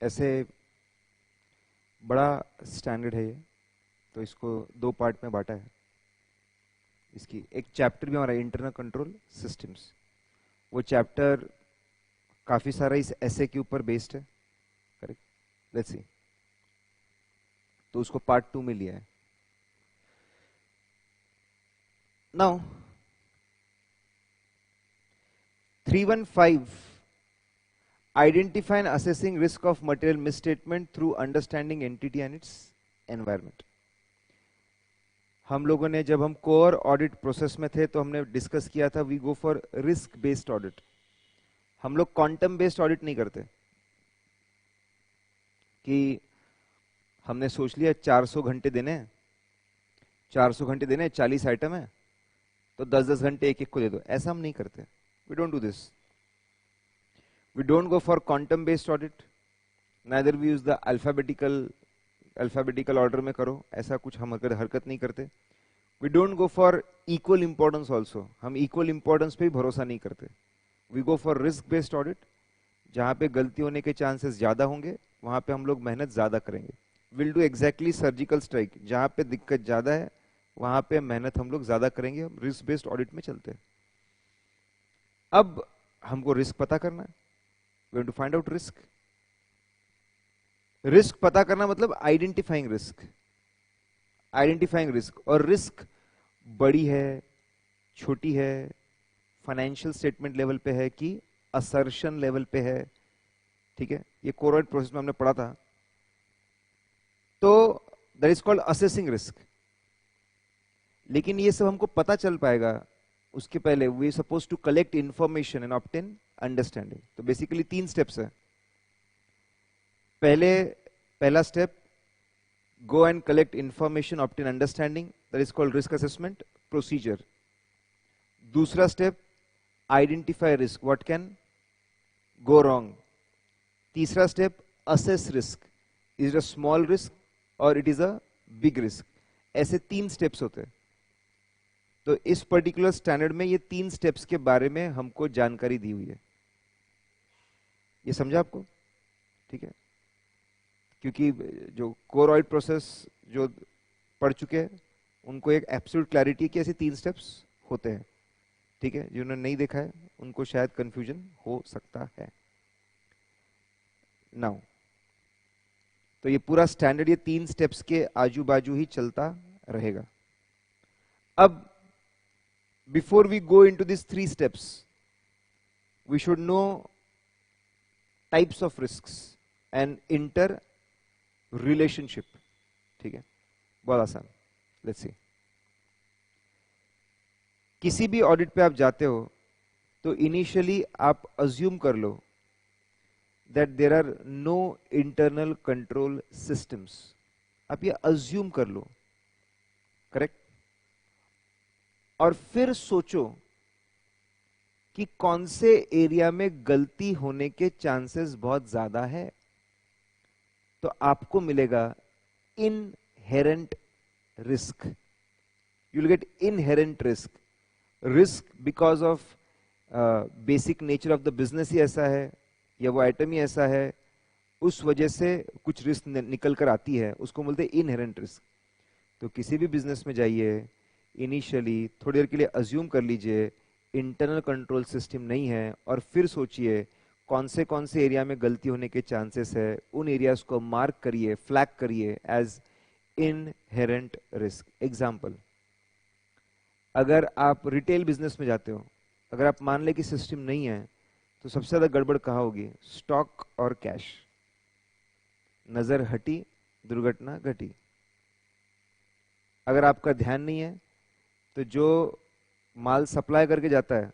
ऐसे बड़ा स्टैंडर्ड है ये, तो इसको दो पार्ट में बांटा है। इसकी एक चैप्टर भी हमारा इंटरनल कंट्रोल सिस्टम्स, वो चैप्टर काफी सारा इस ऐसे के ऊपर बेस्ड है। Correct, let's see. तो उसको पार्ट 2 में लिया है। Now 315, identify and assessing risk of material misstatement through understanding entity and its environment। हम लोगों ने जब हम कोर ऑडिट प्रोसेस में थे तो हमने डिस्कस किया था we go for risk based audit. हम लोग क्वांटम बेस्ड ऑडिट नहीं करते कि हमने सोच लिया 400 घंटे देने हैं, 400 घंटे देने हैं, 40 आइटम है तो 10-10 घंटे एक एक को दे दो, ऐसा हम नहीं करते। We don't do this. We don't go for quantum based audit, neither we use the alphabetical order में करो, ऐसा कुछ हम हरकत नहीं करते। We don't go for equal importance also, हम equal importance पे भी भरोसा नहीं करते। We go for risk based audit, जहाँ पे गलती होने के चांसेस ज्यादा होंगे वहाँ पे हम लोग मेहनत ज्यादा करेंगे। We'll do exactly surgical strike, जहाँ पे दिक्कत ज्यादा है वहाँ पे मेहनत हम लोग ज्यादा करेंगे, हम रिस्क बेस्ड ऑडिट में चलते हैं। अब हमको रिस्क पता करना है, we have to find out risk। Risk पता करना मतलब आइडेंटिफाइंग रिस्क, और रिस्क बड़ी है, छोटी है, फाइनेंशियल स्टेटमेंट लेवल पे है कि असर्शन लेवल पे है। ठीक है, ये कोर ऑडिट प्रोसेस में हमने पढ़ा था। तो that is called assessing risk. लेकिन ये सब हमको पता चल पाएगा उसके पहले we suppose to collect information and obtain understanding. तो बेसिकली 3 स्टेप्स है। पहला step, go and collect information obtain understanding, that is called risk assessment procedure. दूसरा step, identify risk, what can go wrong. तीसरा step, assess risk, is a small risk और it is a big risk. ऐसे 3 steps होते हैं। तो इस particular standard में ये 3 स्टेप्स के बारे में हमको जानकारी दी हुई है। ये समझा आपको? ठीक है, क्योंकि जो कोर ऑडिट प्रोसेस जो पढ़ चुके हैं उनको एक एब्सोल्यूट क्लैरिटी कि ऐसे 3 स्टेप्स होते हैं। ठीक है, जिन्होंने नहीं देखा है उनको शायद कंफ्यूजन हो सकता है। नाउ तो ये पूरा स्टैंडर्ड ये 3 स्टेप्स के आजू बाजू ही चलता रहेगा। अब before we go into these 3 steps, we should know types of risks and inter relationship। ठीक है, बहुत आसान। लेट्स सी, किसी भी ऑडिट पे आप जाते हो तो इनिशियली आप अज्यूम कर लो that there are no internal control systems. आप ये अज्यूम कर लो, करेक्ट? और फिर सोचो कि कौन से एरिया में गलती होने के चांसेस बहुत ज्यादा है। तो आपको मिलेगा inherent risk. You will get inherent risk because of basic nature of the business ही ऐसा है या वो आइटम ही ऐसा है, उस वजह से कुछ रिस्क निकल कर आती है, उसको बोलते हैं इनहेरेंट रिस्क। तो किसी भी बिजनेस में जाइए, इनिशियली थोड़ी देर के लिए अज्यूम कर लीजिए इंटरनल कंट्रोल सिस्टम नहीं है, और फिर सोचिए कौन से एरिया में गलती होने के चांसेस है, उन एरियाज को मार्क करिए, फ्लैग करिए एज इनहेरेंट रिस्क। एग्जाम्पल, अगर आप रिटेल बिजनेस में जाते हो, अगर आप मान ले कि सिस्टम नहीं है तो सबसे ज्यादा गड़बड़ कहाँ होगी? स्टॉक और कैश। नजर हटी, दुर्घटना घटी। अगर आपका ध्यान नहीं है तो जो माल सप्लाई करके जाता है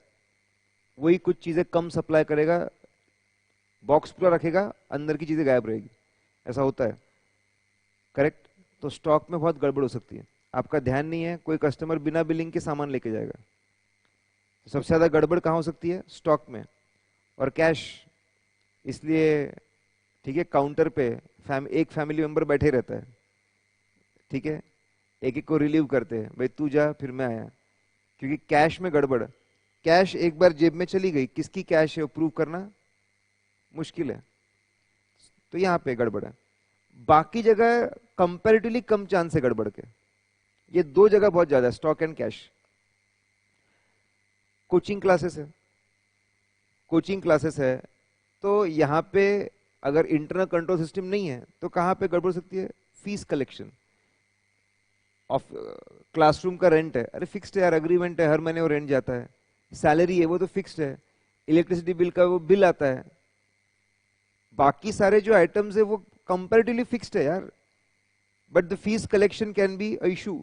वही कुछ चीजें कम सप्लाई करेगा, बॉक्स पूरा रखेगा, अंदर की चीजें गायब रहेगी। ऐसा होता है, करेक्ट? तो स्टॉक में बहुत गड़बड़ हो सकती है। आपका ध्यान नहीं है, कोई कस्टमर बिना बिलिंग के सामान लेके जाएगा, तो सबसे ज्यादा गड़बड़ कहाँ हो सकती है? स्टॉक में। और कैश, इसलिए ठीक है, काउंटर पे एक फैमिली मेंबर बैठे रहता है, ठीक है, एक एक को रिलीव करते हैं, भाई तू जा फिर मैं आया, क्योंकि कैश में गड़बड़। कैश एक बार जेब में चली गई, किसकी कैश है वो प्रूव करना मुश्किल है। तो यहां पे गड़बड़ है, बाकी जगह कंपैरेटिवली कम चांस है गड़बड़ के। ये दो जगह बहुत ज्यादा है, stock and cash. Coaching classes है, कोचिंग क्लासेस है, तो यहां पे अगर इंटरनल कंट्रोल सिस्टम नहीं है तो कहां पे गड़बड़ हो सकती है? फीस कलेक्शन ऑफ क्लासरूम का रेंट है, अरे फिक्स्ड है यार, अग्रीमेंट है, हर महीने वो रेंट जाता है। सैलरी है वो तो फिक्स्ड है, इलेक्ट्रिसिटी बिल का वो बिल आता है, बाकी सारे जो आइटम्स है वो कंपैरेटिवली फिक्स्ड है यार, but the fees collection can be a issue.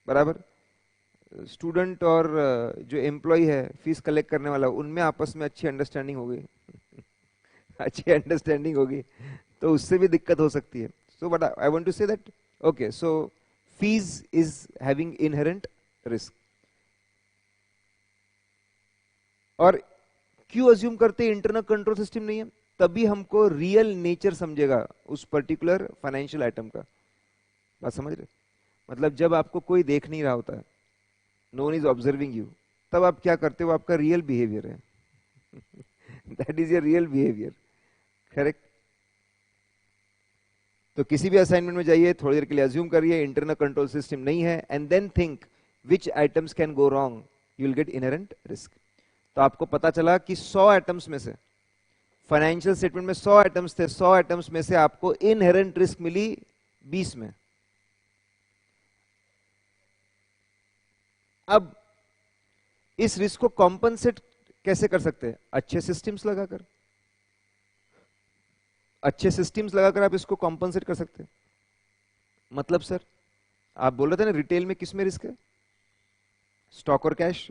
बराबर, स्टूडेंट और जो एम्प्लॉय है फीस कलेक्ट करने वाला, उनमें आपस में अच्छी अंडरस्टैंडिंग हो गई अच्छी अंडरस्टैंडिंग होगी तो उससे भी दिक्कत हो सकती है। So but I want to say that okay, so fees is having inherent risk. और क्यों अज्यूम करते इंटरनल कंट्रोल सिस्टम नहीं है? तभी हमको रियल नेचर समझेगा उस पर्टिकुलर फाइनेंशियल आइटम का। बात समझ रहे? मतलब जब आपको कोई देख नहीं रहा होता है, no one is observing you, तब आप क्या करते हो? आपका रियल बिहेवियर है that is your real behaviour. Correct? तो किसी भी असाइनमेंट में जाइए, थोड़ी देर के लिए अज्यूम करिए इंटरनल कंट्रोल सिस्टम नहीं है, and then think which items can go wrong, you will get inherent risk. तो आपको पता चला कि 100 आइटम्स में से, फाइनेंशियल स्टेटमेंट में 100 आइटम्स थे, 100 आइटम्स में से आपको इनहेरेंट रिस्क मिली 20 में। अब इस रिस्क को कॉम्पनसेट कैसे कर सकते हैं? अच्छे सिस्टम्स लगाकर, अच्छे सिस्टम्स लगाकर आप इसको कॉम्पनसेट कर सकते हैं। मतलब सर, आप बोल रहे थे ना रिटेल में किस में रिस्क है? स्टॉक और कैश।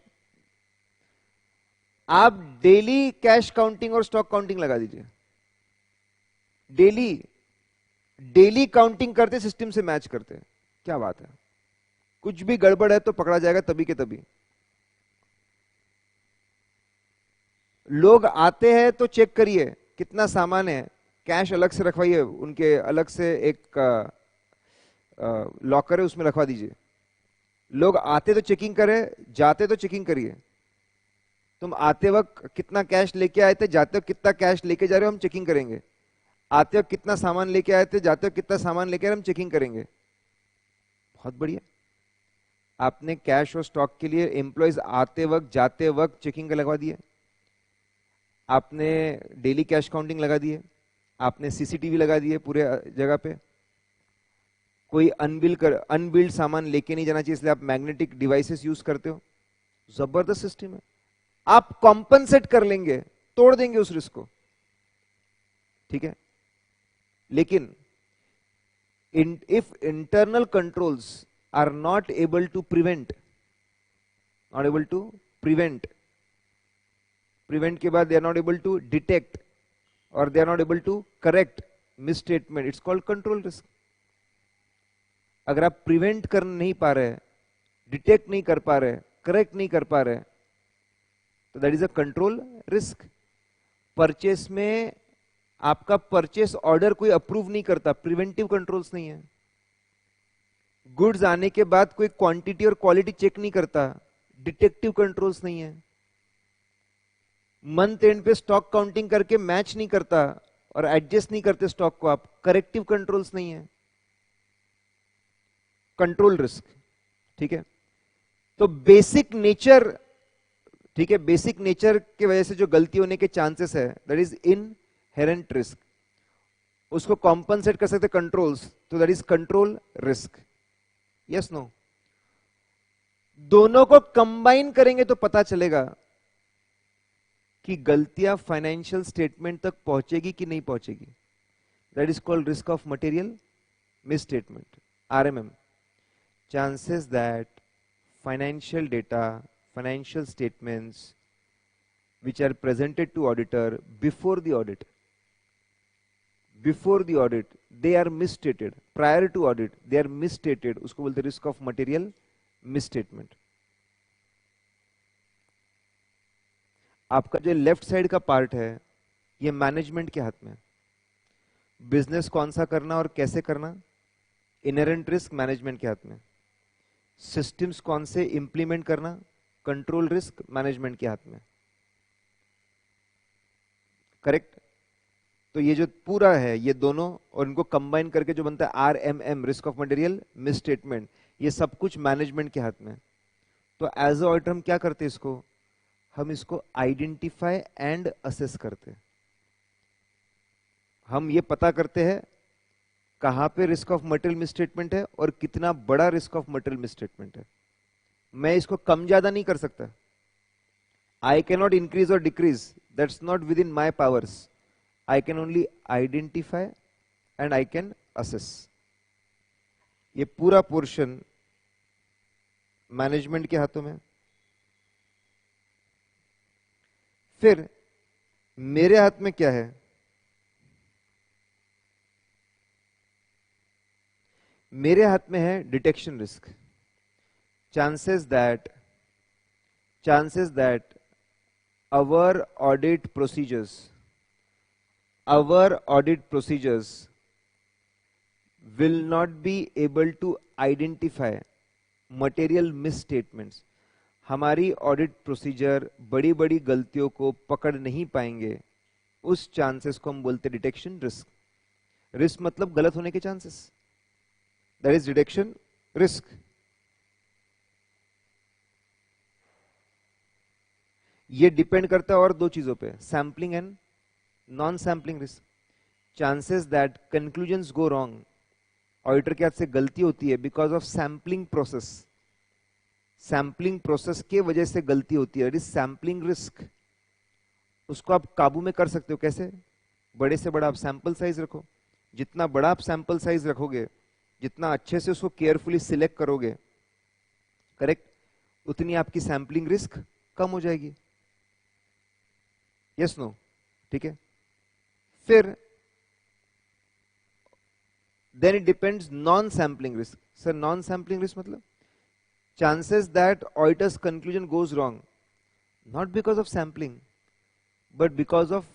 आप डेली कैश काउंटिंग और स्टॉक काउंटिंग लगा दीजिए, डेली डेली काउंटिंग करते सिस्टम से मैच करते हैं, क्या बात है। कुछ भी गड़बड़ है तो पकड़ा जाएगा तभी के तभी। लोग आते हैं तो चेक करिए कितना सामान है, कैश अलग से रखवाइए, उनके अलग से एक लॉकर है उसमें रखवा दीजिए। लोग आते तो चेकिंग करें, जाते तो चेकिंग करिए। तुम आते वक्त कितना कैश लेके आए थे, जाते वक्त कितना कैश लेके जा रहे हो, हम चेकिंग करेंगे। आते वक्त कितना सामान लेके आए थे, जाते वक्त कितना सामान लेके आ रहे हम चेकिंग करेंगे। बहुत बढ़िया। आपने कैश और स्टॉक के लिए एम्प्लॉयज आते वक्त जाते वक्त चेकिंग का लगवा दिए, आपने डेली कैश काउंटिंग लगा दिए, आपने सीसीटीवी लगा दिए पूरे जगह पे। कोई अनबिल्ड सामान लेके नहीं जाना चाहिए, इसलिए आप मैग्नेटिक डिवाइसेस यूज करते हो। जबरदस्त सिस्टम है। आप कॉम्पनसेट कर लेंगे, तोड़ देंगे उस रिस्क को, ठीक है। लेकिन if internal controls are not able to prevent, not able to prevent, prevent के बाद they are not able to detect और they are not able to correct misstatement, it's called control risk. अगर आप prevent कर नहीं पा रहे, detect नहीं कर पा रहे, करेक्ट नहीं कर पा रहे, तो that is a control risk. Purchase में आपका परचेस ऑर्डर कोई अप्रूव नहीं करता, प्रिवेंटिव कंट्रोल्स नहीं है। गुड्स आने के बाद कोई क्वांटिटी और क्वालिटी चेक नहीं करता, डिटेक्टिव कंट्रोल्स नहीं है। मंथ एंड पे स्टॉक काउंटिंग करके मैच नहीं करता और एडजस्ट नहीं करते स्टॉक को आप, करेक्टिव कंट्रोल्स नहीं है, कंट्रोल रिस्क, ठीक है। तो बेसिक नेचर, ठीक है, बेसिक नेचर की वजह से जो गलती होने के चांसेस है, दैट इज इनहेरेंट रिस्क। उसको कॉम्पनसेट कर सकते कंट्रोल्स, तो that is control risk. Yes no? दोनों को कंबाइन करेंगे तो पता चलेगा कि गलतियां फाइनेंशियल स्टेटमेंट तक पहुंचेगी कि नहीं पहुंचेगी। That is called risk of material misstatement, RMM. chances that financial data, financial statements which are presented to auditor before the audit, they are misstated, prior to audit they are misstated, उसको बोलते हैं risk of material misstatement। आपका जो left side का part है ये management के हाथ में, बिजनेस कौन सा करना और कैसे करना इनहेरेंट रिस्क मैनेजमेंट के हाथ में, सिस्टम्स कौन से इंप्लीमेंट करना कंट्रोल रिस्क मैनेजमेंट के हाथ में। करेक्ट? तो ये जो पूरा है ये दोनों और इनको कंबाइन करके जो बनता है RMM, risk of material misstatement, ये सब कुछ मैनेजमेंट के हाथ में। तो एज अ ऑडिटर हम क्या करते हैं, इसको हम इसको आइडेंटिफाई एंड असेस करते हैं। हम ये पता करते हैं कहां पे रिस्क ऑफ मटेरियल मिसस्टेटमेंट है और कितना बड़ा रिस्क ऑफ मटेरियल मिसस्टेटमेंट है। मैं इसको कम ज्यादा नहीं कर सकता। आई कैन नॉट इंक्रीज और decrease, that's not with in my powers. I can only identify and I can assess. ये पूरा पोर्शन मैनेजमेंट के हाथों में। फिर मेरे हाथ में क्या है, मेरे हाथ में है detection risk. Chances that our audit procedures will not be able to identify material misstatements. हमारी ऑडिट प्रोसीजर बड़ी बड़ी गलतियों को पकड़ नहीं पाएंगे, उस चांसेस को हम बोलते डिटेक्शन रिस्क। रिस्क मतलब गलत होने के chances, that is detection risk. ये डिपेंड करता है और दो चीजों पे, sampling and non sampling risk. Chances that conclusions go wrong, auditor के हाथ से गलती होती है because of sampling process. Sampling process के वजह से गलती होती है, इट इज सैम्पलिंग रिस्क। उसको आप काबू में कर सकते हो कैसे, बड़े से बड़ा आप सैंपल साइज रखो। जितना बड़ा आप सैंपल साइज रखोगे, जितना अच्छे से उसको केयरफुली सिलेक्ट करोगे, करेक्ट, उतनी आपकी सैम्पलिंग रिस्क कम हो जाएगी। यस नो, ठीक है। फिर then it depends non sampling risk. Sir non sampling risk मतलब chances that auditor's conclusion goes wrong not because of sampling but because of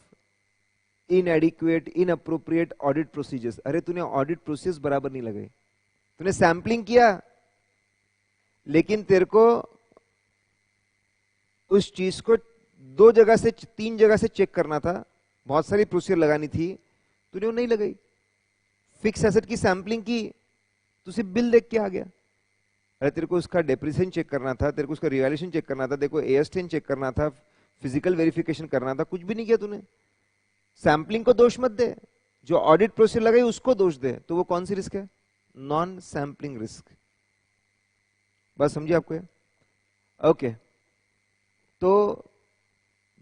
inadequate, inappropriate audit procedures। अरे तूने audit process बराबर नहीं लगाई, तूने सैम्पलिंग किया लेकिन तेरे को उस चीज को 2 जगह से 3 जगह से चेक करना था, बहुत सारी प्रोसीजर लगानी थी, तूने वो नहीं लगाई। फिक्स एसेट की सैम्पलिंग की, तू सिर्फ बिल देख के आ गया। अरे तेरे को उसका डेप्रिसिएशन चेक करना था, तेरे को उसका रिवैल्यूएशन चेक करना था, तेरे को AS10 चेक करना था, फिजिकल वेरिफिकेशन करना था, कुछ भी नहीं किया तूने। सैम्पलिंग को दोष मत दे, जो ऑडिट प्रोसीजर लगाई उसको दोष दे। तो वो कौन सी रिस्क है, नॉन सैम्पलिंग रिस्क। बस समझिए आपको ये? ओके। तो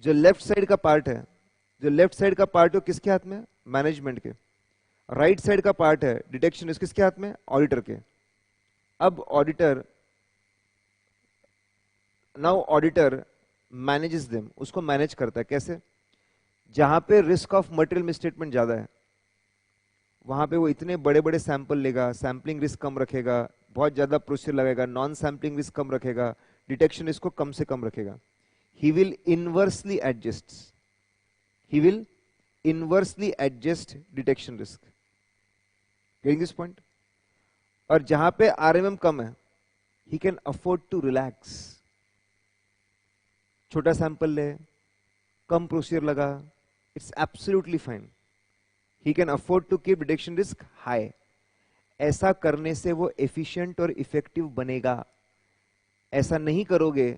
जो लेफ्ट साइड का पार्ट है, जो लेफ्ट साइड का पार्ट है किसके हाथ में, मैनेजमेंट के। राइट साइड का पार्ट है डिटेक्शन रिस्क, किसके हाथ में, ऑडिटर के। अब auditor, now auditor manages them, उसको मैनेज करता है कैसे, जहां पे रिस्क ऑफ मटेरियल मिसस्टेटमेंट ज्यादा है वहां पे वो इतने बड़े बड़े सैंपल लेगा, सैम्पलिंग रिस्क कम रखेगा, बहुत ज्यादा प्रोसीजर लगाएगा, नॉन सैम्पलिंग रिस्क कम रखेगा, डिटेक्शन रिस्क को कम से कम रखेगा। He will inversely adjust, he will inversely adjust detection risk. Getting this point? और जहां पे RMM कम है, he can afford to relax. छोटा सैंपल ले, कम प्रोसीजर लगा, it's absolutely fine. He can afford to keep detection risk high. ऐसा करने से वो एफिशिएंट और इफेक्टिव बनेगा। ऐसा नहीं करोगे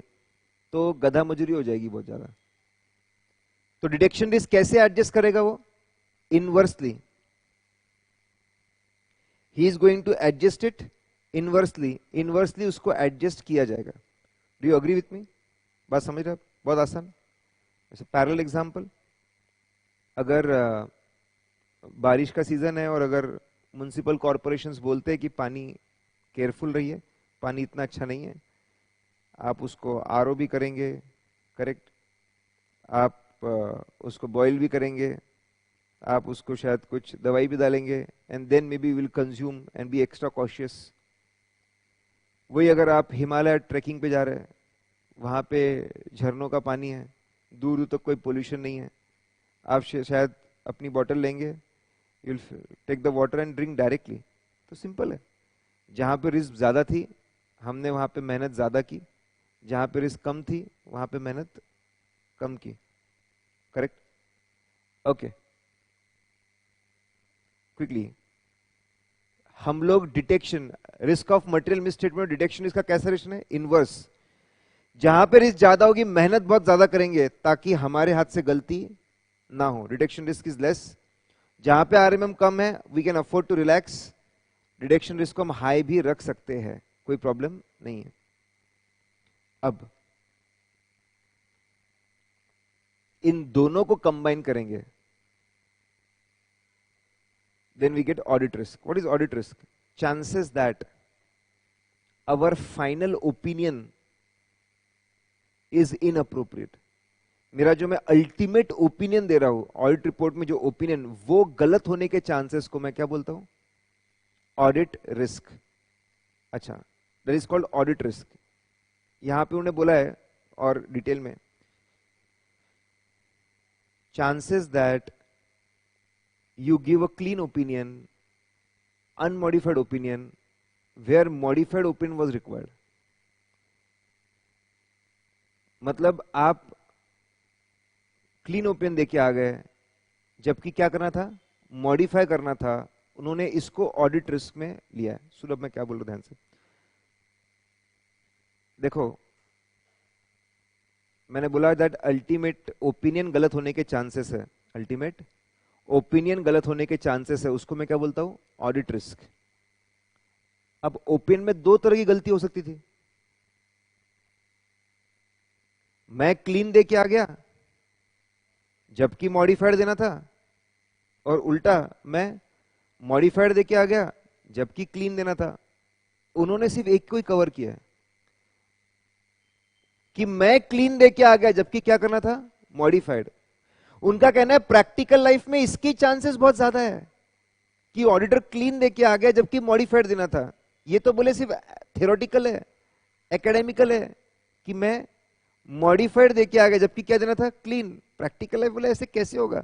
तो गधा मजूरी हो जाएगी बहुत ज्यादा। तो डिटेक्शन रिस्क कैसे एडजस्ट करेगा वो, इनवर्सली। He is going to adjust it inversely, inversely उसको एडजस्ट किया जाएगा। Do you agree with me? बात समझ रहे आप? बहुत आसान। जैसे पैरेलल एग्जांपल, अगर बारिश का सीजन है और अगर म्युनिसिपल कॉरपोरेशंस बोलते हैं कि पानी केयरफुल रहिए, पानी इतना अच्छा नहीं है, आप उसको RO भी करेंगे, करेक्ट, आप उसको बॉयल भी करेंगे, आप उसको शायद कुछ दवाई भी डालेंगे, and then maybe will consume and be extra cautious. वही अगर आप हिमालय ट्रैकिंग पे जा रहे हैं, वहाँ पे झरनों का पानी है, दूर दूर तक कोई पोल्यूशन नहीं है, आप शायद अपनी बॉटल लेंगे, you will take the water and drink directly. तो सिंपल है, जहाँ पे रिस्क ज़्यादा थी हमने वहाँ पे मेहनत ज़्यादा की, जहाँ पे रिस्क कम थी वहाँ पे मेहनत कम की, करेक्ट? ओके। क्विकली, हम लोग detection, risk of material misstatement, detection इसका कैसा रिलेशन है? इनवर्स। जहां पे रिस्क ज्यादा होगी मेहनत बहुत ज्यादा करेंगे ताकि हमारे हाथ से गलती ना हो, डिटेक्शन रिस्क इज लेस। जहां पे आरएमएम कम है we can afford to relax, detection risk को हम हाई भी रख सकते हैं, कोई प्रॉब्लम नहीं है। अब इन दोनों को कंबाइन करेंगे, then we get audit risk. What is audit risk? Chances that our final opinion is inappropriate. मेरा जो मैं अल्टीमेट ओपिनियन दे रहा हूं ऑडिट रिपोर्ट में, जो ओपिनियन वो गलत होने के चांसेस को मैं क्या बोलता हूं? Audit risk. अच्छा, that is called audit risk. यहां पे उन्होंने बोला है और डिटेल में, chances that you give a clean opinion, unmodified opinion, where modified opinion was required. मतलब आप क्लीन ओपिनियन देके आ गए, जबकि क्या करना था? मॉडिफाई करना था। उन्होंने इसको ऑडिट रिस्क में लिया है। सुनो अब मैं क्या बोल रहा हूं, ध्यान से देखो। मैंने बोला दैट अल्टीमेट ओपिनियन गलत होने के चांसेस है, अल्टीमेट ओपिनियन गलत होने के चांसेस है, उसको मैं क्या बोलता हूं? Audit risk. अब ओपिनियन में दो तरह की गलती हो सकती थी। मैं क्लीन दे के आ गया जबकि मॉडिफाइड देना था, और उल्टा मैं मॉडिफाइड दे के आ गया जबकि क्लीन देना था। उन्होंने सिर्फ एक को ही कवर किया है कि मैं क्लीन दे के आ गया जबकि क्या करना था? मॉडिफाइड। उनका कहना है प्रैक्टिकल लाइफ में इसकी चांसेस बहुत ज्यादा है कि ऑडिटर क्लीन दे के आ गया जबकि मॉडिफाइड देना था। ये तो बोले सिर्फ थियोरेटिकल है, एकेडमिकल है कि मैं मॉडिफाइड दे के आ गया जबकि क्या देना था? क्लीन। प्रैक्टिकल लाइफ बोले ऐसे कैसे होगा?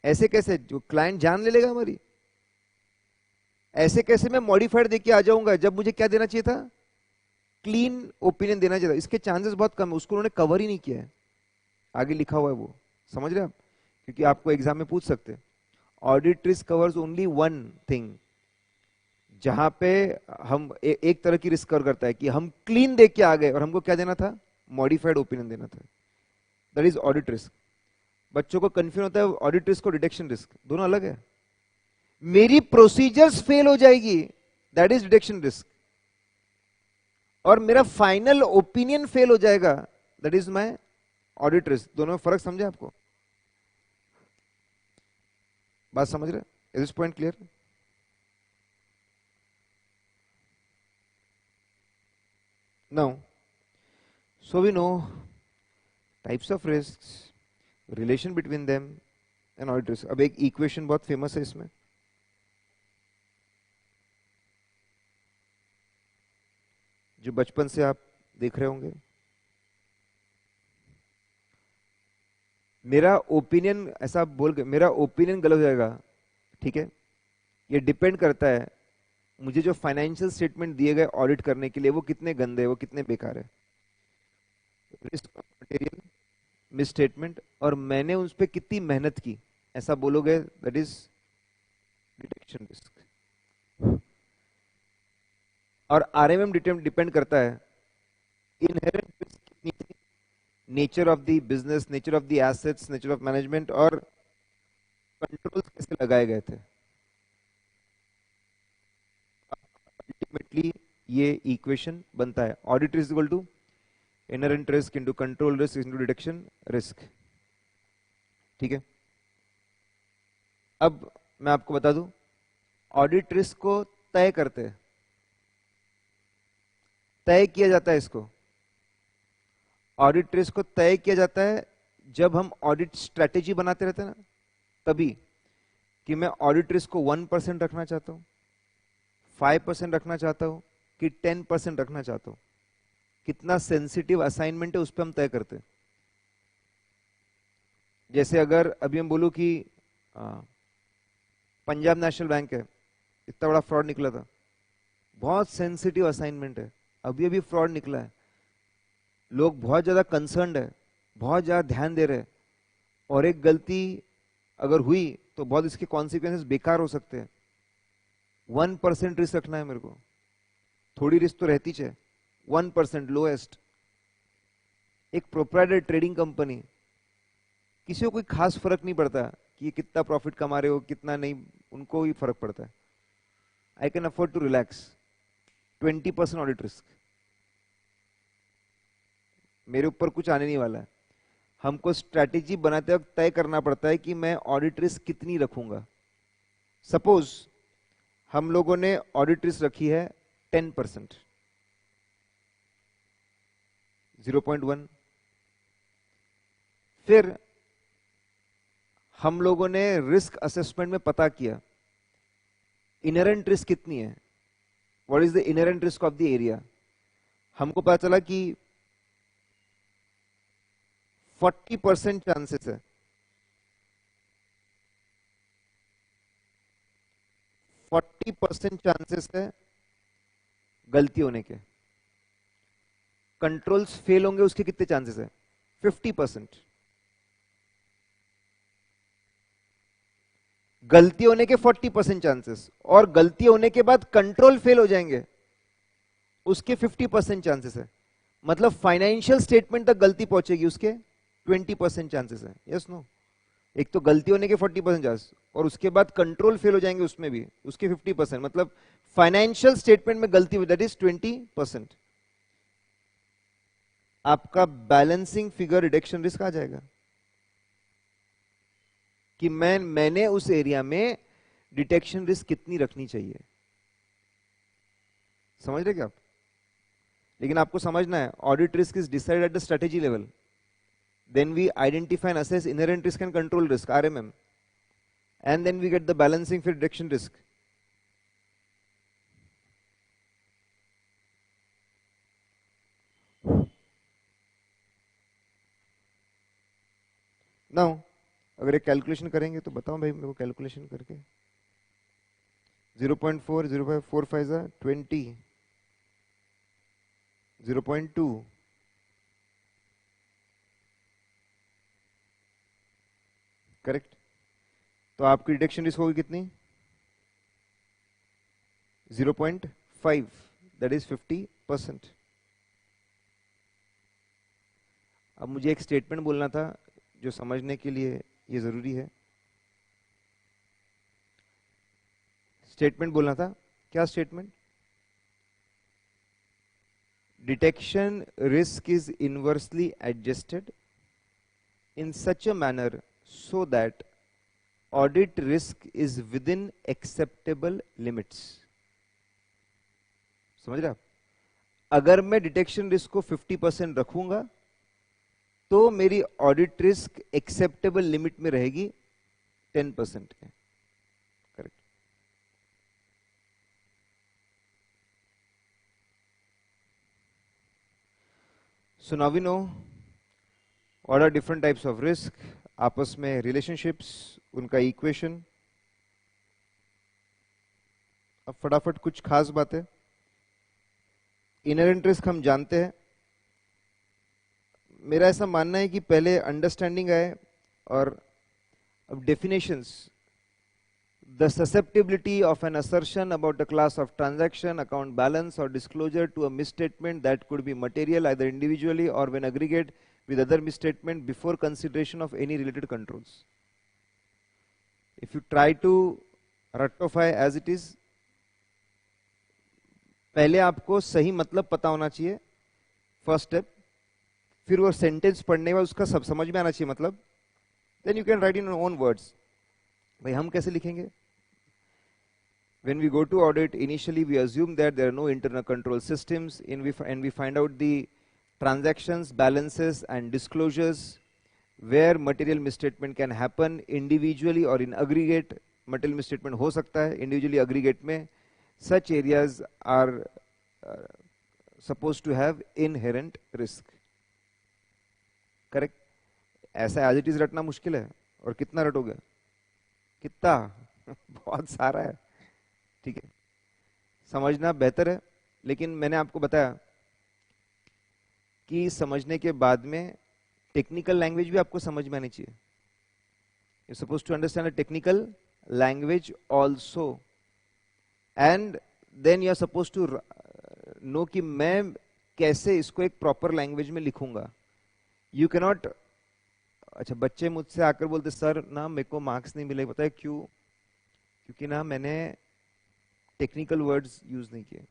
ऐसे कैसे? जो क्लाइंट जान ले लेगा हमारी, ऐसे कैसे मैं मॉडिफाइड दे के आ जाऊंगा जब मुझे क्या देना चाहिए था? क्लीन ओपिनियन देना चाहिए था। इसके चांसेस बहुत कम है, उसको उन्होंने कवर ही नहीं किया है। आगे लिखा हुआ है वो, समझ रहे आप? क्योंकि आपको एग्जाम में पूछ सकते हैं। Audit risk covers only one thing, जहां पे हम एक तरह की रिस्क कवर करता है कि हम क्लीन देख के आ गए और हमको क्या देना था? मॉडिफाइड ओपिनियन देना था। That is audit risk. बच्चों को कंफ्यूजन होता है ऑडिट रिस्क और डिटेक्शन रिस्क, दोनों अलग है। मेरी प्रोसीजर्स फेल हो जाएगी, दैट इज डिटेक्शन रिस्क, और मेरा फाइनल ओपिनियन फेल हो जाएगा, that is my audit risk. दोनों में फर्क समझे आपको? बात समझ रहे? Is this point clear? Now so we know types of risks, relation between them and audit risk. अब एक इक्वेशन बहुत फेमस है इसमें, जो बचपन से आप देख रहे होंगे। मेरा ओपिनियन, ऐसा बोल के मेरा ओपिनियन गलत हो जाएगा, ठीक है? ये डिपेंड करता है मुझे जो फाइनेंशियल स्टेटमेंट दिए गए ऑडिट करने के लिए वो कितने गंदे हैं, वो कितने बेकार है। रिस्क ऑफ मटेरियल मिसस्टेटमेंट, और मैंने उस पर कितनी मेहनत की, ऐसा बोलोगे, दैट इज डिटेक्शन रिस्क। और आरएमएम डिपेंड करता है इनहेरेंट रिस्क कितनी थी, nature of the business, nature of the assets, nature of management, और कंट्रोल्स कैसे लगाए गए थे। अल्टीमेटली ये इक्वेशन बनता है, audit risk equal to inherent risk into control risk into detection risk. ठीक है? अब मैं आपको बता दूं, ऑडिट रिस्क को तय करते हैं, तय किया जाता है इसको। ऑडिट रिस्क को तय किया जाता है जब हम ऑडिट स्ट्रेटेजी बनाते रहते हैं ना, तभी, कि मैं ऑडिट रिस्क को 1% रखना चाहता हूं, 5% रखना चाहता हूं, कि 10% रखना चाहता हूं। कितना सेंसिटिव असाइनमेंट है उस पर हम तय करते हैं। जैसे अगर अभी हम बोलूं कि पंजाब नेशनल बैंक है, इतना बड़ा फ्रॉड निकला था, बहुत सेंसिटिव असाइनमेंट है, अभी अभी फ्रॉड निकला है, लोग बहुत ज्यादा कंसर्न्ड है, बहुत ज्यादा ध्यान दे रहे हैं, और एक गलती अगर हुई तो बहुत इसके कॉन्सिक्वेंसेस बेकार हो सकते हैं। 1% रिस्क रखना है मेरे को, थोड़ी रिस्क तो रहती है, 1% लोएस्ट। एक प्रोप्राइटर ट्रेडिंग कंपनी, किसी को कोई खास फर्क नहीं पड़ता कि ये कितना प्रॉफिट कमा रहे हो कितना नहीं, उनको ही फर्क पड़ता है। I can afford to relax, 20% audit risk, मेरे ऊपर कुछ आने नहीं वाला है। हमको स्ट्रैटेजी बनाते वक्त तय करना पड़ता है कि मैं ऑडिट रिस्क कितनी रखूंगा। सपोज हम लोगों ने ऑडिट रिस्क रखी है 10%, 0.1। फिर हम लोगों ने रिस्क असेसमेंट में पता किया इनहेरेंट रिस्क कितनी है, what is the inherent risk of the area. हमको पता चला कि 40% चांसेस है, 40% चांसेस है गलती होने के। कंट्रोल्स फेल होंगे उसके कितने चांसेस है, 50%। गलती होने के 40% चांसेस, और गलती होने के बाद कंट्रोल फेल हो जाएंगे उसके 50% चांसेस है। मतलब फाइनेंशियल स्टेटमेंट तक गलती पहुंचेगी उसके 20% चांसेस है। Yes no? एक तो गलती होने के 40% चांस, और उसके बाद कंट्रोल फेल हो जाएंगे उसमें भी उसके 50%। मतलब फाइनेंशियल स्टेटमेंट में गलती, दैट इज 20%। आपका बैलेंसिंग फिगर रिडक्शन रिस्क आ जाएगा कि मैंने उस एरिया में डिटेक्शन रिस्क कितनी रखनी चाहिए। समझ रहे क्या आप? लेकिन आपको समझना है audit risk is decided at the strategy level, then we identify and assess inherent risk and control risk, RMM, and then we get the balancing for reduction risk. Now अगर एक कैलकुलेशन करेंगे तो बताओ भाई मेरे को कैलकुलेशन करके। 0.4 0.4 5 20, 0.2 correct. तो आपकी रिडक्शन रिस्क होगी कितनी, 0.5, दैट इज 50%। अब मुझे एक स्टेटमेंट बोलना था जो समझने के लिए ये जरूरी है। स्टेटमेंट बोलना था, क्या statement? Detection risk is inversely adjusted in such a manner so that audit risk is within acceptable limits. समझ रहे आप? अगर मैं डिटेक्शन रिस्क को 50% रखूंगा तो मेरी ऑडिट रिस्क एक्सेप्टेबल लिमिट में रहेगी 10% के। Correct. So now we know what are different types of risk, आपस में रिलेशनशिप्स, उनका इक्वेशन। अब फटाफट कुछ खास बातें। इनहेरेंट रिस्क हम जानते हैं, मेरा ऐसा मानना है कि पहले अंडरस्टैंडिंग आए और अब definitions. The susceptibility of an assertion about a class of transaction, account balance or disclosure to a misstatement that could be material either individually or when aggregate with other misstatement before consideration of any related controls. If you try to rectify as it is, पहले आपको सही मतलब पता होना चाहिए, first step. फिर वो sentence पढ़ने के बाद उसका सब समझ में आना चाहिए मतलब, then you can write in your own words. भाई हम कैसे लिखेंगे? When we go to audit, initially we assume that there are no internal control systems and we find out the transactions, balances and disclosures where material misstatement can happen individually or in aggregate. Material misstatement हो सकता है individually, aggregate में। Such areas are supposed to have inherent risk. Correct? ऐसा as it is रटना मुश्किल है, और कितना रटोगे? कितना? बहुत सारा है। ठीक है, समझना बेहतर है, लेकिन मैंने आपको बताया कि समझने के बाद में टेक्निकल लैंग्वेज भी आपको समझ में आनी चाहिए। You suppose to understand technical language also. And then you are suppose to know कि मैं कैसे इसको एक प्रॉपर लैंग्वेज में लिखूंगा. You cannot. अच्छा, बच्चे मुझसे आकर बोलते सर ना मेरे को मार्क्स नहीं मिले. पता है क्यों? क्योंकि ना मैंने टेक्निकल वर्ड्स यूज नहीं किए.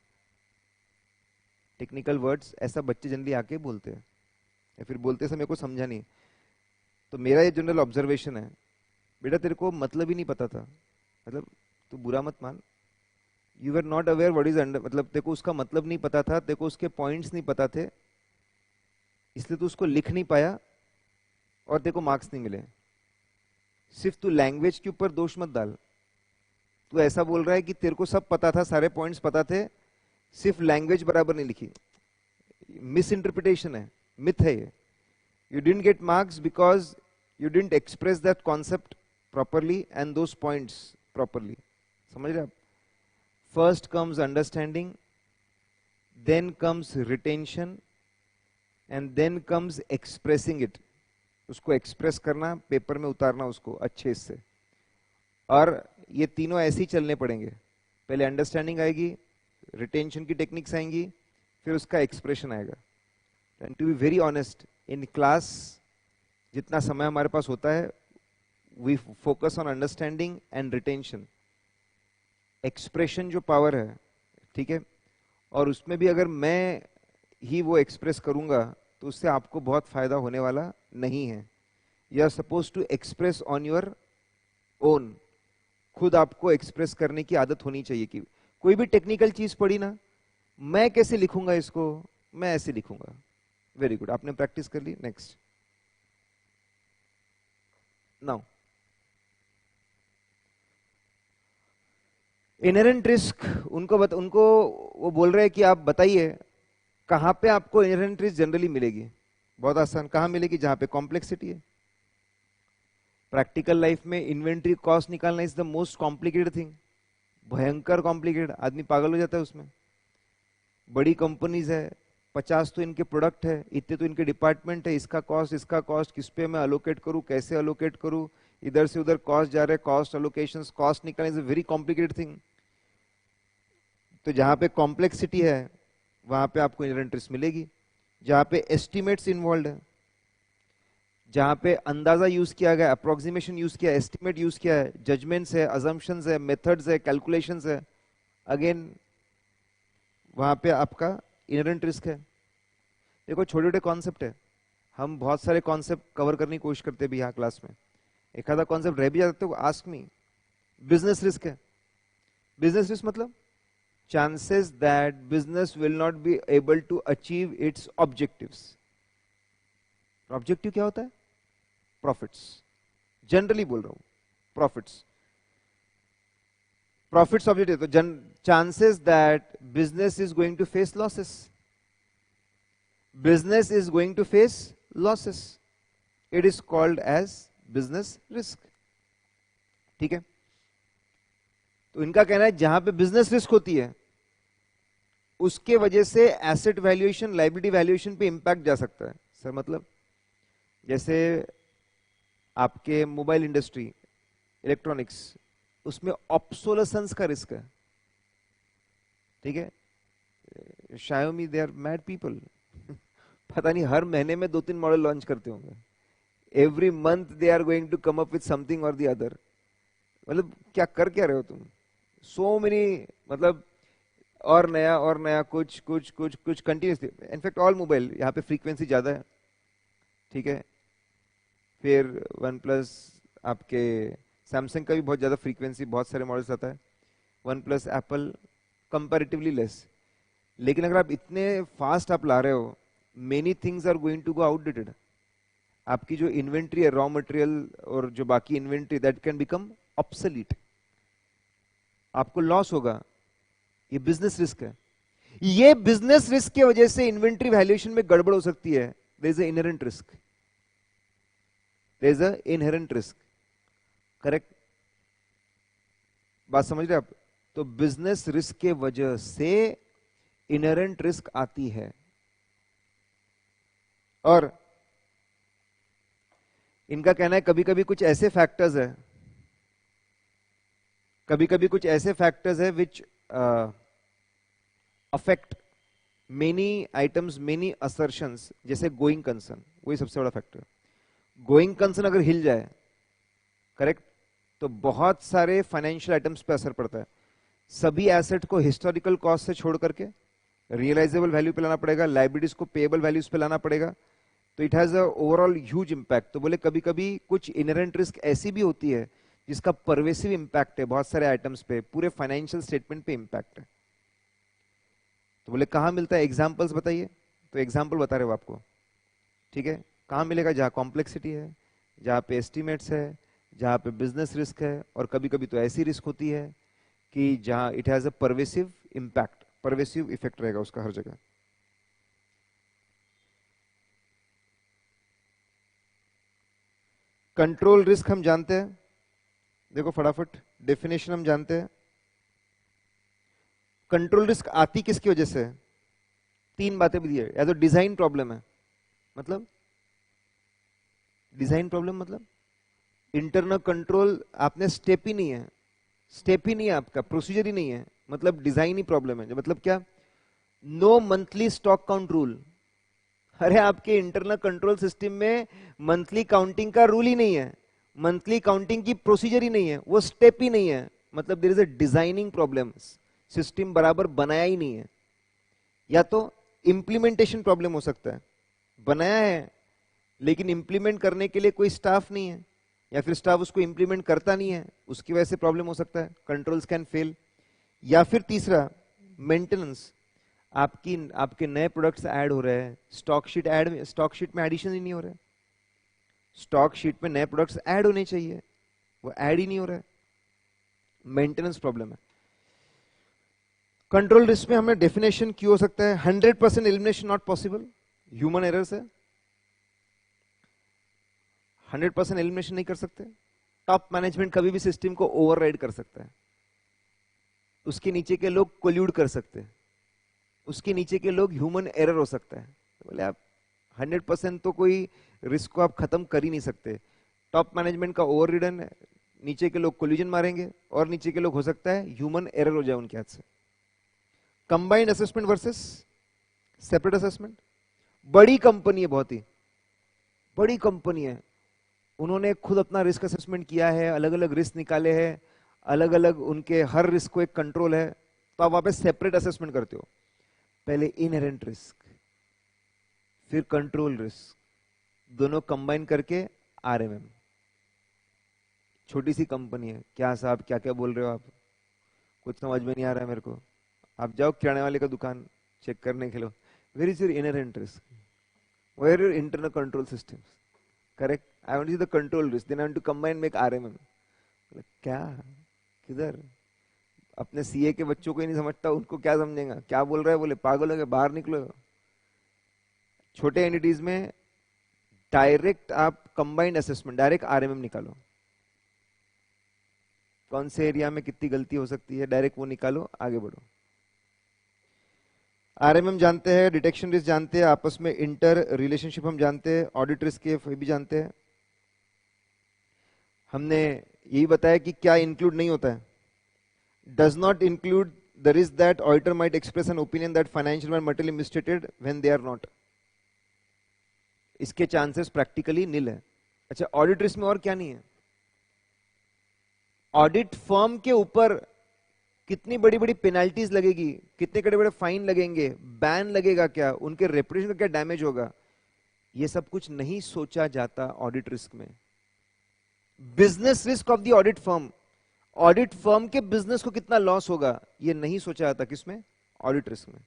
टेक्निकल वर्ड्स ऐसा बच्चे जनरली आके बोलते हैं, या फिर बोलते समय मेरे को समझा नहीं. तो मेरा ये जनरल ऑब्जर्वेशन है, बेटा तेरे को मतलब ही नहीं पता था. मतलब तू बुरा मत मान, you are not aware what is under, मतलब तेरे को उसका मतलब नहीं पता था, तेरे को उसके पॉइंट्स नहीं पता थे, इसलिए तू उसको लिख नहीं पाया और तेरे को मार्क्स नहीं मिले. सिर्फ तू लैंग्वेज के ऊपर दोष मत डाल. तू ऐसा बोल रहा है कि तेरे को सब पता था, सारे पॉइंट्स पता थे, सिर्फ लैंग्वेज बराबर नहीं लिखी. मिस इंटरप्रिटेशन है, मिथ है ये. You didn't get marks because you didn't express that concept properly and those points properly. समझ रहे आप? First comes understanding, then comes retention, and then comes expressing it. उसको एक्सप्रेस करना, पेपर में उतारना उसको अच्छे से. और ये तीनों ऐसे ही चलने पड़ेंगे. पहले अंडरस्टैंडिंग आएगी, रिटेंशन की टेक्निक्स आएंगी, फिर उसका एक्सप्रेशन आएगा. And to be very honest, in class जितना समय हमारे पास होता है, we focus on understanding and retention. Expression जो पावर है, ठीक है, और उसमें भी अगर मैं ही वो एक्सप्रेस करूंगा तो उससे आपको बहुत फायदा होने वाला नहीं है. You are suppose to express on your own. खुद आपको एक्सप्रेस करने की आदत होनी चाहिए. कि कोई भी टेक्निकल चीज पढ़ी ना, मैं कैसे लिखूंगा इसको, मैं ऐसे लिखूंगा. वेरी गुड, आपने प्रैक्टिस कर ली. Next now, inherent risk. उनको वो बोल रहे हैं कि आप बताइए कहां पे आपको इनहेरेंट रिस्क जनरली मिलेगी. बहुत आसान, कहां मिलेगी? जहां पे कॉम्प्लेक्सिटी है. प्रैक्टिकल लाइफ में इन्वेंट्री कॉस्ट निकालना is the most complicated thing. भयंकर कॉम्प्लिकेटेड, आदमी पागल हो जाता है उसमें. बड़ी कंपनीज है, 50 तो इनके प्रोडक्ट है, इतने तो इनके डिपार्टमेंट है, इसका कॉस्ट किस पे मैं अलोकेट करूं, कैसे अलोकेट करूं, इधर से उधर कॉस्ट जा रहे हैं, कॉस्ट अलोकेशंस, कॉस्ट निकालना is a very complicated thing. तो जहां पे कॉम्प्लेक्सिटी है वहां पे आपको इनहेरेंट रिस्क मिलेगी. जहां पे एस्टिमेट्स इन्वॉल्व है, जहां पे अंदाजा यूज किया गया, अप्रोक्सीमेशन यूज किया, एस्टिमेट यूज किया है, जजमेंट्स है, अजम्पशंस है, मेथड्स है, कैलकुलेशंस है, अगेन वहां पे आपका इनहेरेंट रिस्क है. देखो छोटे छोटे कॉन्सेप्ट है, हम बहुत सारे कॉन्सेप्ट कवर करने की कोशिश करते हैं भी यहाँ क्लास में. एक आधा कॉन्सेप्ट रह भी जाता है, आस्क मी. बिजनेस रिस्क है. बिजनेस रिस्क मतलब chances that business will not be able to achieve its objectives. Objective क्या होता है? प्रॉफिट्स. जनरली बोल रहा हूं, प्रॉफिट्स. Profits objective. तो chances that business is going to face losses. Business is going to face losses. It is called as business risk. ठीक है? तो इनका कहना है जहां पे बिजनेस रिस्क होती है उसके वजह से एसेट वैल्यूएशन, लायबिलिटी वैल्यूएशन पे इंपैक्ट जा सकता है. सर मतलब जैसे आपके मोबाइल इंडस्ट्री, इलेक्ट्रॉनिक्स, उसमें ऑब्सोलेसेंस का रिस्क है. ठीक है? Xiaomi, they are mad people. पता नहीं हर महीने में 2-3 मॉडल लॉन्च करते होंगे. Every month they are going to come up with something और द अदर. मतलब क्या कर क्या रहे हो तुम? सो मेनी, मतलब और नया कुछ कुछ कुछ कुछ कंटिन्यूसली. इनफैक्ट ऑल मोबाइल, यहाँ पे फ्रीक्वेंसी ज्यादा है. ठीक है? फिर वन प्लस, आपके सैमसंग का भी बहुत ज्यादा फ्रीक्वेंसी, बहुत सारे मॉडल्स आता है. OnePlus, Apple comparatively less. लेकिन अगर आप इतने फास्ट आप ला रहे हो, many things are going to go outdated. आपकी जो इन्वेंट्री है, रॉ मटेरियल और जो बाकी inventory, that can become obsolete. आपको लॉस होगा. ये बिजनेस रिस्क है. ये बिजनेस रिस्क की वजह से इन्वेंट्री वैल्यूएशन में गड़बड़ हो सकती है. There is a inherent risk. There is a inherent risk. Correct? बात समझ रहे आप? तो बिजनेस रिस्क के वजह से इनहेरेंट रिस्क आती है. और इनका कहना है कभी कभी कुछ ऐसे फैक्टर्स है, कभी कभी कुछ ऐसे फैक्टर्स है which affect many items, many assertions, जैसे गोइंग कंसर्न, वही सबसे बड़ा फैक्टर। गोइंग कंसर्न अगर हिल जाए, करेक्ट, तो बहुत सारे फाइनेंशियल आइटम्स पे असर पड़ता है। सभी एसेट को हिस्टोरिकल कॉस्ट से छोड़ करके रियलाइजेबल वैल्यू पे लाना पड़ेगा, लाइबिलिटीज को पेएबल वैल्यूज पे लाना पड़ेगा, तो it has a overall huge impact. तो बोले कभी कभी कुछ इनहेरेंट रिस्क ऐसी भी होती है जिसका परवेसिव इंपैक्ट है बहुत सारे आइटम्स पे, पूरे फाइनेंशियल स्टेटमेंट पे इंपैक्ट है। तो बोले कहाँ मिलता है, एग्जाम्पल्स बताइए। तो एग्जाम्पल बता रहे हो आपको, ठीक है, कहाँ मिलेगा, जहाँ कॉम्प्लेक्सिटी है, जहाँ पे एस्टिमेट्स है, जहाँ पे बिजनेस रिस्क है, और कभी कभी तो ऐसी रिस्क होती है कि जहाँ it has a pervasive impact, pervasive effect रहेगा उसका हर जगह। कंट्रोल रिस्क हम जानते हैं, देखो फटाफट डेफिनेशन हम जानते हैं। कंट्रोल रिस्क आती किसकी वजह से है? तीन बातें भी दी है। या तो डिजाइन प्रॉब्लम है, मतलब डिजाइन प्रॉब्लम मतलब इंटरनल कंट्रोल आपने स्टेप ही नहीं है, स्टेप ही नहीं है आपका, प्रोसीजर ही नहीं है, मतलब डिजाइन ही प्रॉब्लम है। मतलब क्या? No monthly stock count rule. अरे आपके इंटरनल कंट्रोल सिस्टम में मंथली काउंटिंग का रूल ही नहीं है, मंथली काउंटिंग की प्रोसीजर ही नहीं है, वो स्टेप ही नहीं है, मतलब there is a designing problem, system बराबर बनाया ही नहीं है। या तो इंप्लीमेंटेशन प्रॉब्लम हो सकता है, बनाया है लेकिन इंप्लीमेंट करने के लिए कोई स्टाफ नहीं है, या फिर स्टाफ उसको इंप्लीमेंट करता नहीं है, उसकी वजह से प्रॉब्लम हो सकता है, कंट्रोल्स कैन फेल। या फिर तीसरा, मेंटेनेंस, आपकी आपके नए प्रोडक्ट्स ऐड हो रहे हैं, स्टॉक शीट में एडिशन ही नहीं हो रहा है, स्टॉक शीट में नए प्रोडक्ट्स ऐड होने चाहिए, वो ऐड ही नहीं हो रहा है, मेंटेनेंस प्रॉब्लम है। कंट्रोल रिस्क में हमें डेफिनेशन क्यों हो सकता है? 100% elimination not possible, human errors है, 100% एलिमिनेशन नहीं कर सकते। टॉप मैनेजमेंट कभी भी सिस्टम को ओवरराइड कर सकता है, उसके नीचे के लोग कोल्यूड कर सकते हैं, उसके नीचे के लोग ह्यूमन एरर हो सकता है। तो बोले आप 100% तो कोई रिस्क को आप खत्म कर ही नहीं सकते। टॉप मैनेजमेंट का ओवर रिडन है, नीचे के लोग कोलिजन मारेंगे, और नीचे के लोग हो सकता है ह्यूमन एरर हो जाए उनके हाथ से। Combined assessment versus separate assessment. बड़ी कंपनी है, बहुत ही बड़ी कंपनी है, उन्होंने खुद अपना रिस्क असेसमेंट किया है, अलग अलग रिस्क निकाले हैं, अलग अलग उनके हर रिस्क को एक कंट्रोल है, तो आप वहां पे सेपरेट असेसमेंट करते हो। पहले इनहेरेंट रिस्क, फिर कंट्रोल रिस्क, दोनों कंबाइन करके आरएमएम। छोटी सी कंपनी है, क्या साहब क्या क्या बोल रहे हो आप, कुछ समझ में नहीं आ रहा है मेरे को। आप जाओ किराने वाले का दुकान चेक करने के लिए, where is your inherent risk, where your internal control systems, correct, I want to see the control risk, then I want to combine make RMM. क्या, किधर? अपने सीए के बच्चों को ही नहीं समझता, उनको क्या समझेगा, क्या बोल रहा है, बोले पागल हो गए, बाहर निकलो। छोटे एंटिटीज में डायरेक्ट आप कंबाइंड असेसमेंट, डायरेक्ट आरएमएम निकालो, कौन से एरिया में कितनी गलती हो सकती है, डायरेक्ट वो निकालो, आगे बढ़ो। आरएमएम जानते हैं, डिटेक्शन रिस्क जानते हैं, आपस में इंटर रिलेशनशिप हम जानते हैं, ऑडिट रिस्क के भी जानते हैं। हमने यही बताया कि क्या इंक्लूड नहीं होता है, does not include the risk that auditor might express an opinion that financial and material misstated when they are not, इसके चांसेस प्रैक्टिकली नील है। अच्छा, ऑडिट रिस्क में और क्या नहीं है? ऑडिट फर्म के ऊपर कितनी बड़ी बड़ी पेनल्टीज लगेगी, कितने बड़े बड़े फाइन लगेंगे, बैन लगेगा, क्या उनके रेपुटेशन का क्या डैमेज होगा, ये सब कुछ नहीं सोचा जाता ऑडिट रिस्क में। Business risk of the audit firm, audit firm के बिजनेस को कितना लॉस होगा, ये नहीं सोचा जाता किसमें? ऑडिट रिस्क में।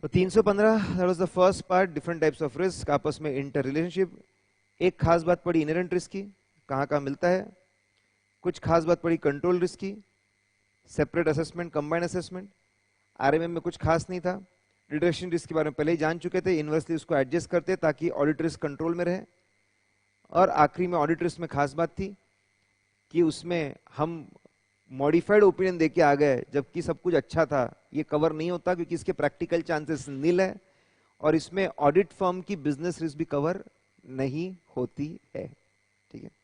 तो 315 that was the first part, different types of risk, आपस में इंटर रिलेशनशिप। एक खास बात पड़ी इनहेरेंट रिस्क की, कहां कहां मिलता है, कुछ खास बात पड़ी कंट्रोल रिस्क की, separate assessment, combined assessment. RMM में कुछ खास नहीं था, डिटेक्शन रिस्क के बारे में पहले ही जान चुके थे, इनवर्सली उसको एडजस्ट करते ताकि ऑडिट रिस्क कंट्रोल में रहे। और आखिरी में ऑडिट रिस्क में खास बात थी कि उसमें हम मॉडिफाइड ओपिनियन देके आ गए, जबकि सब कुछ अच्छा था, ये कवर नहीं होता क्योंकि इसके प्रैक्टिकल चांसेस नील है, और इसमें ऑडिट फर्म की बिजनेस रिस्क भी कवर नहीं होती है। ठीक है।